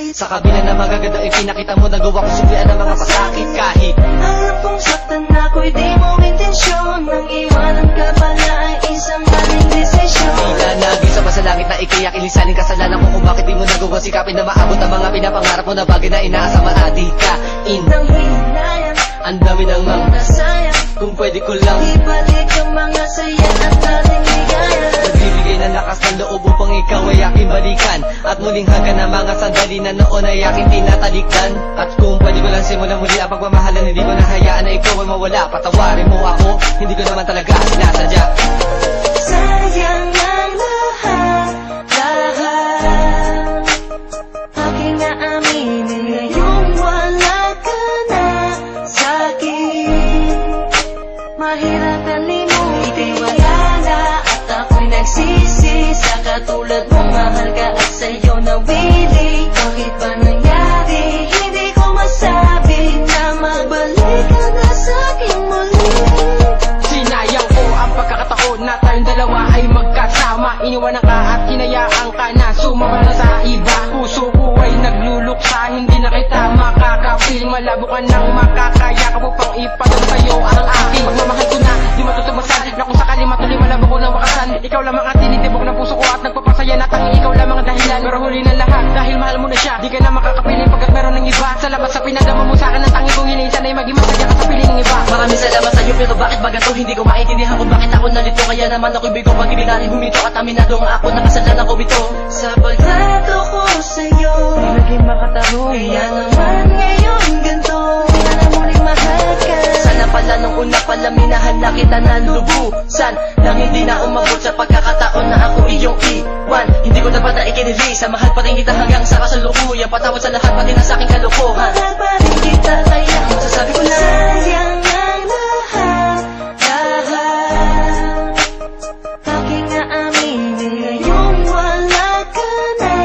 Sa kabila na magaganda ay pinakita mo, nagawa ko suklian ng mga pasakit. Kahit alam kong saktan ako'y di mo intensyon, nang iwanan ka pala ay isang maling desisyon. tila nag-isa sa langit na ikayak ilisanin kasalanan ko kung bakit di mo nagawa sikapin na maabot ang mga pinapangarap mo na bagay na inaasa maadikain. Nang hihinayan, Ang dami ng mga nasayang, kung pwede ko lang ibalik ang mga saya at dating ligaya. nagbibigay ng lakas ng loob upang ikaw ay aking balikan, at muling hagan ang mga sandali na noon ay aking tinatalikdan. At kung pwede ko lang simulan muli ang pagmamahalan, hindi ko nahayaan na ikaw ay mawala. Patawarin mo ako, hindi ko naman talaga sinasadya. Sayang ang lahat, lahat. Aking naaminin ngayong wala ka na sa'kin. Mahirap na limutin, wala na, at ako'y nagsisi sa katulad mong mahal ka at sa'yo nawili. Kahit ba nangyari, hindi ko masabi na magbalik ka na sa'kin muli. Sinayang ko ang pagkakataon na tayong dalawa ay magkasama. Iniwanan ka at hinayaan ka na sumama na sa iba. Puso ko ay nagluluksa, hindi na kita makakapil. Malabo ka nang makakaya ka mo pang ipadang sa'yo ang aking pagmamahal ko na di matutumasan, na kung sakali matuloy malabo ko ng wakasan. Ikaw lamang ang tinitibok ng puso ko at nagpapasaya na tanging ikaw lamang ang dahilan. Pero huli ng lahat dahil mahal mo na siya, di ka na makakapiling pagkat meron ng iba. Sa labas sa pinagdama mo sa akin ang tanging kong hinihinsan ay maging masaya ka sa piling ng iba. Maraming salamat sa'yo, pero bakit ba ganito? Hindi ko maintindihan kung bakit ako nalito. Kaya naman ako'y bigo pag-ibig natin humito, at aminado nga ako na kasalanan ko bito. Sa pagtrato ko sa'yo, Di naging makatanong, kaya naman ngayon ganito, kaya na muling mahal ka. Sana pala nung una pala minahal na kita na lubusan, nang hindi na umabot sa pagkakataon na ako iyong iwan. Hindi ko dapat na ikinili, sa mahal pa rin kita hanggang sa kasalukuyan. Patawad sa lahat pati na sa aking kalokohan. Mahal pa rin kita kaya masasabi ko lang, sayang ang lahat, lahat. Aking naaminin ngayong wala ka na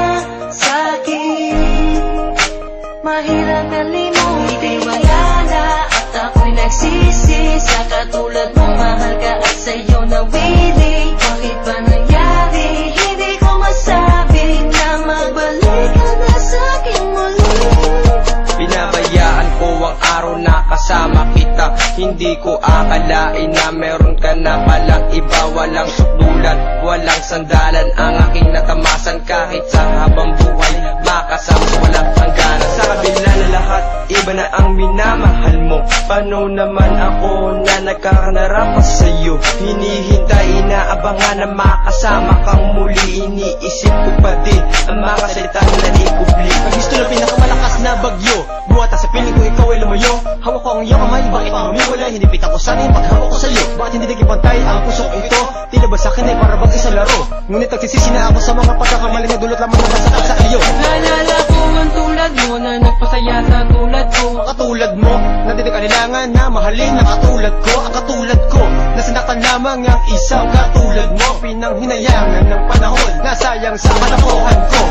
sa'kin. Mahirap na limutin, wala na, at ako'y nagsisi sa katulad mong mahal ka at sa'yo nawili. Kahit ba nangyari, hindi ko masabi na magbalik ka na sa'kin muli. Pinabayaan ko ang araw na kasama kita. Hindi ko akalain na meron ka na palang iba. Walang sukdulan, walang sandalan ang aking natamasan. Kahit sa habang buhay makasama sa walang hangganan. Sa kabila na lahat, iba na ang minamahal mo. Paano naman ako na nagkakanarapan sa'yo? Hinihintay, inaabangan na makasama kang muli. Iniisip ko pa din ang mga salita na ikubli. Ang gusto na pinakamalakas na bagyo, buwata sa piling ko ikaw ay lumayo. Hawak ko ang iyong kamay, bakit humiwalay? Hinipitan ko sana yung paghawak ko sa'yo. Bakit hindi naging pantay ang pusong ito? Tila ba sa'kin ay para bang isang laro? Ngunit nagsisisi na ako sa mga pagkakamali na dulot lamang na masakit sa iyo. naalala ko ang tulad mo na nagpasaya sa tulad ko. Katulad mo, nandito kanilangan na mahalin ang katulad ko. Ang katulad ko, nasanaktan lamang ang isang katulad mo. Pinanghinayangan ng panahon, nasayang sa kalokohan ko.